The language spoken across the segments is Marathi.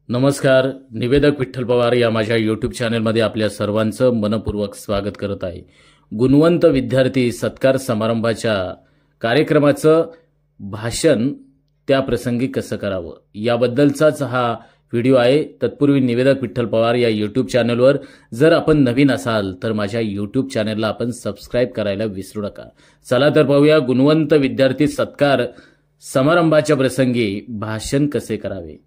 नमस्कार. निवेदक विठ्ठल पवार या माझ्या यूट्यूब चॅनलमध्ये आपल्या सर्वांचं मनपूर्वक स्वागत करत आहे. गुणवंत विद्यार्थी सत्कार समारंभाच्या कार्यक्रमाचं भाषण त्या प्रसंगी कसं करावं याबद्दलचाच हा व्हिडिओ आहे. तत्पूर्वी निवेदक विठ्ठल पवार या यूट्यूब चॅनलवर जर आपण नवीन असाल तर माझ्या यूट्यूब चॅनलला आपण सबस्क्राईब करायला विसरू नका. चला तर पाहूया गुणवंत विद्यार्थी सत्कार समारंभाच्या प्रसंगी भाषण कसे करावे.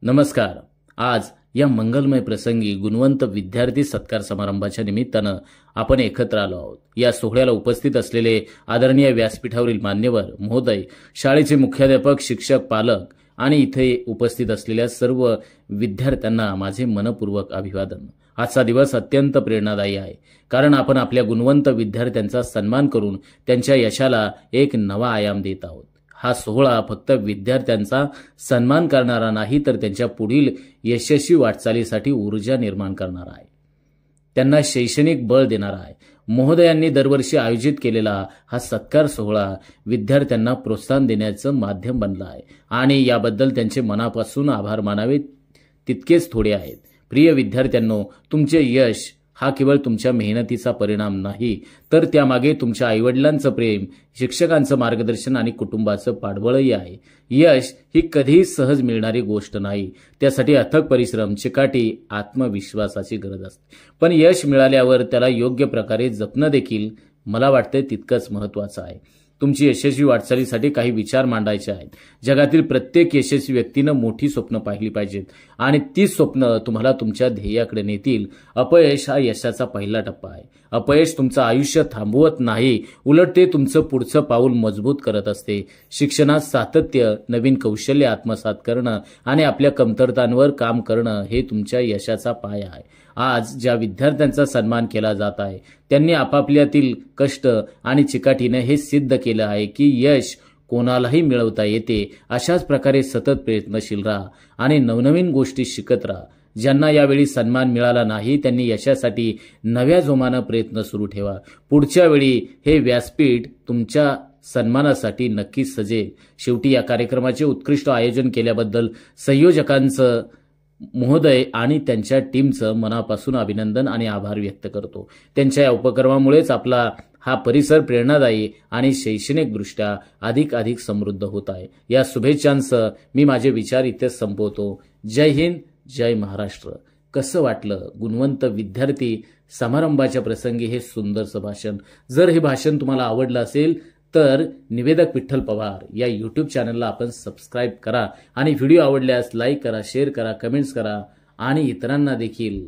नमस्कार. आज या मंगलमय प्रसंगी गुणवंत विद्यार्थी सत्कार समारंभाच्या निमित्तानं आपण एकत्र आलो आहोत. या सोहळ्याला उपस्थित असलेले आदरणीय व्यासपीठावरील मान्यवर महोदय, शाळेचे मुख्याध्यापक, शिक्षक, पालक आणि इथे उपस्थित असलेल्या सर्व विद्यार्थ्यांना माझे मनपूर्वक अभिवादन. आजचा दिवस अत्यंत प्रेरणादायी आहे, कारण आपण आपल्या गुणवंत विद्यार्थ्यांचा सन्मान करून त्यांच्या यशाला एक नवा आयाम देत आहोत. हा सोहळा फक्त विद्यार्थ्यांचा सन्मान करणारा नाही, तर त्यांच्या पुढील यशस्वी वाटचालीसाठी ऊर्जा निर्माण करणारा आहे, त्यांना शैक्षणिक बळ देणारा आहे. महोदयांनी दरवर्षी आयोजित केलेला हा सत्कार सोहळा विद्यार्थ्यांना प्रोत्साहन देण्याचं माध्यम बनला आहे आणि याबद्दल त्यांचे मनापासून आभार मानावे तितकेच थोडे आहेत. प्रिय विद्यार्थ्यांनो, तुमचे यश हा केवळ तुमच्या मेहनतीचा परिणाम नाही, तर त्यामागे तुमच्या आईवडिलांचं प्रेम, शिक्षकांचं मार्गदर्शन आणि कुटुंबाचं पाठबळही आहे. यश ही कधीही सहज मिळणारी गोष्ट नाही. त्यासाठी अथक परिश्रम, चिकाटी, आत्मविश्वासाची गरज असते. पण यश मिळाल्यावर त्याला योग्य प्रकारे जपणं देखील मला वाटतं तितकंच महत्त्वाचं आहे. तुमची यशस्वी वाटचालीसाठी काही विचार मांडायचे आहेत. जगातील प्रत्येक यशस्वी व्यक्तीनं मोठी स्वप्न पाहिली पाहिजेत आणि ती स्वप्न तुम्हाला तुमच्या ध्येयाकडे नेतील. अपयश हा यशाचा पहिला टप्पा आहे. अपयश तुमचं आयुष्य थांबवत नाही, उलट ते तुमचं पुढचं पाऊल मजबूत करत असते. शिक्षणात सातत्य, नवीन कौशल्य आत्मसात करणं आणि आपल्या कमतरतांवर काम करणं हे तुमच्या यशाचा पाया आहे. आज ज्या विद्यार्थ्यांचा सन्मान केला जात आहे त्यांनी आपापल्यातील कष्ट आणि चिकाटीने हे सिद्ध केलं आहे की यश कोणालाही मिळवता येते. अशाच प्रकारे सतत प्रयत्नशील राहा आणि नवनवीन गोष्टी शिकत राहा. ज्यांना यावेळी सन्मान मिळाला नाही त्यांनी यशासाठी नव्या जोमानं प्रयत्न सुरू ठेवा. पुढच्या वेळी हे व्यासपीठ तुमच्या सन्मानासाठी नक्कीच सजेल. शेवटी या कार्यक्रमाचे उत्कृष्ट आयोजन केल्याबद्दल संयोजकांचं, महोदय आणि त्यांच्या टीमचं मनापासून अभिनंदन आणि आभार व्यक्त करतो. त्यांच्या या उपक्रमामुळेच आपला हा परिसर प्रेरणादायी आणि शैक्षणिकदृष्ट्या अधिक समृद्ध होत आहे. या शुभेच्छांसह मी माझे विचार इथे संपवतो. जय हिंद, जय महाराष्ट्र. कसं वाटलं गुणवंत विद्यार्थी समारंभाच्या प्रसंगी हे सुंदरसं भाषण? जर हे भाषण तुम्हाला आवडलं असेल तर निवेदक विठ्ठल पवार या यूट्यूब चॅनलला आपण सबस्क्राईब करा आणि व्हिडिओ आवडल्यास लाईक करा, शेअर करा, कमेंट्स करा आणि इतरांना देखील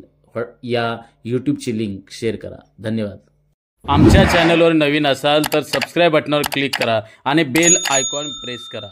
या यूट्यूबची लिंक शेअर करा. धन्यवाद. आमच्या चॅनलवर नवीन असाल तर सबस्क्राईब बटनावर क्लिक करा आणि बेल आयकॉन प्रेस करा.